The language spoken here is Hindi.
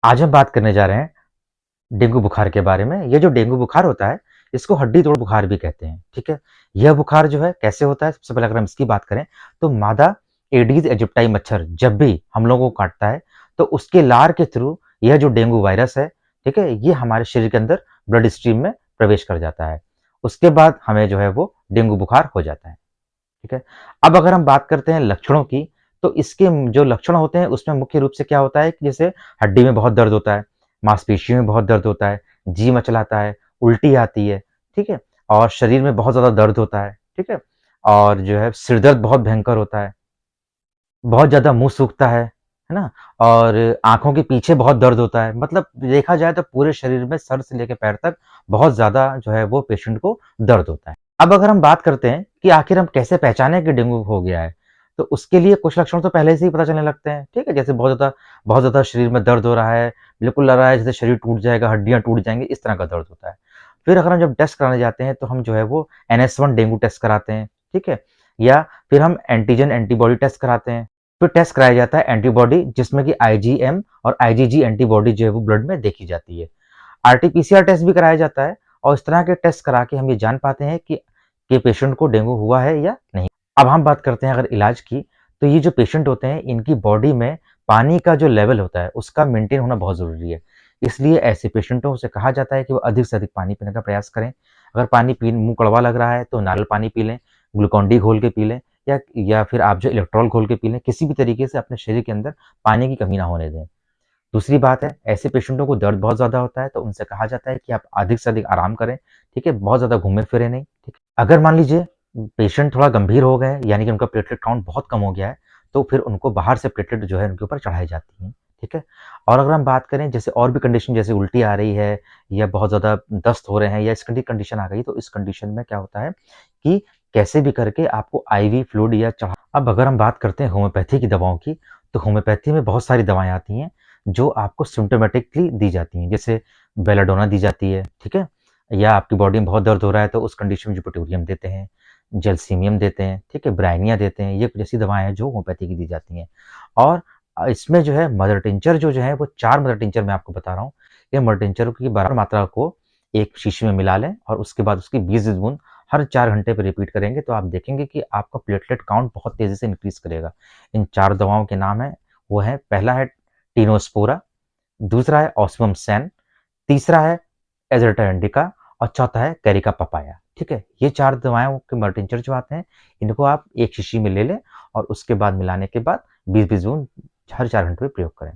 आज हम बात करने जा रहे हैं डेंगू बुखार के बारे में। ये जो डेंगू बुखार होता है, इसको हड्डी तोड़ बुखार भी कहते हैं, ठीक है? यह बुखार जो है कैसे होता है? सबसे पहले अगर हम इसकी बात करें, तो मादा एडीज एजिप्टाई मच्छर जब भी हम लोगों को काटता है, तो उसके लार के थ्रू यह जो डेंगू वायरस है, ठीक है? ये हमारे शरीर के अंदर ब्लड स्ट्रीम में प्रवेश कर जाता है। उसके बाद हमें जो है वो डेंगू बुखार हो जाता है। ठीक है। अब अगर हम बात करते हैं लक्षणों की, तो इसके जो लक्षण होते हैं उसमें मुख्य रूप से क्या होता है कि जैसे हड्डी में बहुत दर्द होता है, मांसपेशियों में बहुत दर्द होता है, जी मचलाता है, उल्टी आती है, ठीक है? और शरीर में बहुत ज़्यादा दर्द होता है, ठीक है? और जो है सिर दर्द बहुत भयंकर होता है, बहुत ज़्यादा मुँह सूखता है ना? और आँखों के पीछे बहुत दर्द होता है, मतलब देखा जाए तो पूरे शरीर में सर से लेके पैर तक बहुत ज़्यादा जो है वो पेशेंट को दर्द होता है। अब अगर हम बात करते हैं कि आखिर हम कैसे पहचानें कि डेंगू हो गया है, तो उसके लिए कुछ लक्षण तो पहले से ही पता चलने लगते हैं, ठीक है? जैसे बहुत ज़्यादा शरीर में दर्द हो रहा है, बिल्कुल लग रहा है जैसे शरीर टूट जाएगा, हड्डियाँ टूट जाएँगी, इस तरह का दर्द होता है। फिर अगर हम जब टेस्ट कराने जाते हैं, तो हम जो है वो NS1 डेंगू टेस्ट कराते हैं, ठीक है? या फिर हम एंटीजन एंटीबॉडी टेस्ट कराते हैं। फिर टेस्ट कराया जाता है एंटीबॉडी जिसमें कि आईजीएम और आईजीजी एंटीबॉडी जो है वो ब्लड में देखी जाती है। आरटी-पीसीआर टेस्ट भी कराया जाता है और इस तरह के टेस्ट करा के हम ये जान पाते हैं कि पेशेंट को डेंगू हुआ है या नहीं। अब हम बात करते हैं अगर इलाज की, तो ये जो पेशेंट होते हैं इनकी बॉडी में पानी का जो लेवल होता है उसका मेंटेन होना बहुत ज़रूरी है। इसलिए ऐसे पेशेंटों से कहा जाता है कि वो अधिक से अधिक पानी पीने का प्रयास करें। अगर पानी पी मुँह कड़वा लग रहा है तो नारियल पानी पी लें, ग्लूकॉन-डी घोल के पी लें या फिर आप जो इलेक्ट्रॉल घोल के पी लें। किसी भी तरीके से अपने शरीर के अंदर पानी की कमी ना होने दें। दूसरी बात है, ऐसे पेशेंटों को दर्द बहुत ज़्यादा होता है, तो उनसे कहा जाता है कि आप अधिक से अधिक आराम करें, ठीक है? बहुत ज़्यादा घूमे-फिरे नहीं, ठीक है? अगर मान लीजिए पेशेंट थोड़ा गंभीर हो गए, यानी कि उनका प्लेटलेट काउंट बहुत कम हो गया है, तो फिर उनको बाहर से प्लेटलेट जो है उनके ऊपर चढ़ाई जाती हैं, ठीक है? और अगर हम बात करें जैसे और भी कंडीशन जैसे उल्टी आ रही है या बहुत ज़्यादा दस्त हो रहे हैं या इस कंडीशन आ गई, तो इस कंडीशन में क्या होता है कि कैसे भी करके आपको आईवी फ्लूइड या चढ़ा अब अगर हम बात करते हैं होम्योपैथी की दवाओं की, तो होम्योपैथी में बहुत सारी दवाएँ आती हैं जो आपको सिम्प्टोमेटिकली दी जाती हैं। जैसे बेलाडोना दी जाती है, ठीक है? या आपकी बॉडी में बहुत दर्द हो रहा है तो उस कंडीशन में ज़िबोट्यूलियम देते हैं, जेलसिमियम देते हैं, ठीक है? ब्राइनिया देते हैं, ये कुछ ऐसी दवाएँ हैं जो होम्योपैथी की दी जाती हैं। और इसमें जो है मदर टिंचर जो है वो 4 मदर टिंचर मैं आपको बता रहा हूँ। ये मदर टिंचर की बराबर मात्रा को एक शीशी में मिला लें और उसके बाद उसकी 20 बूँद हर 4 घंटे पे रिपीट करेंगे तो आप देखेंगे कि आपका प्लेटलेट काउंट बहुत तेज़ी से इंक्रीज़ करेगा। इन 4 दवाओं के नाम हैं, वो है पहला है टिनोस्पोरा, दूसरा है ऑस्मियम सैन, तीसरा है एज़ाथ्रोमाइसिन इंडिका और चौथा है कैरिका पपाया, ठीक है? ये 4 दवाओं के मदर टिंचर जो आते हैं, इनको आप एक शीशी में ले लें और उसके बाद मिलाने के बाद 20-20 बूँद हर 4 घंटे में प्रयोग करें।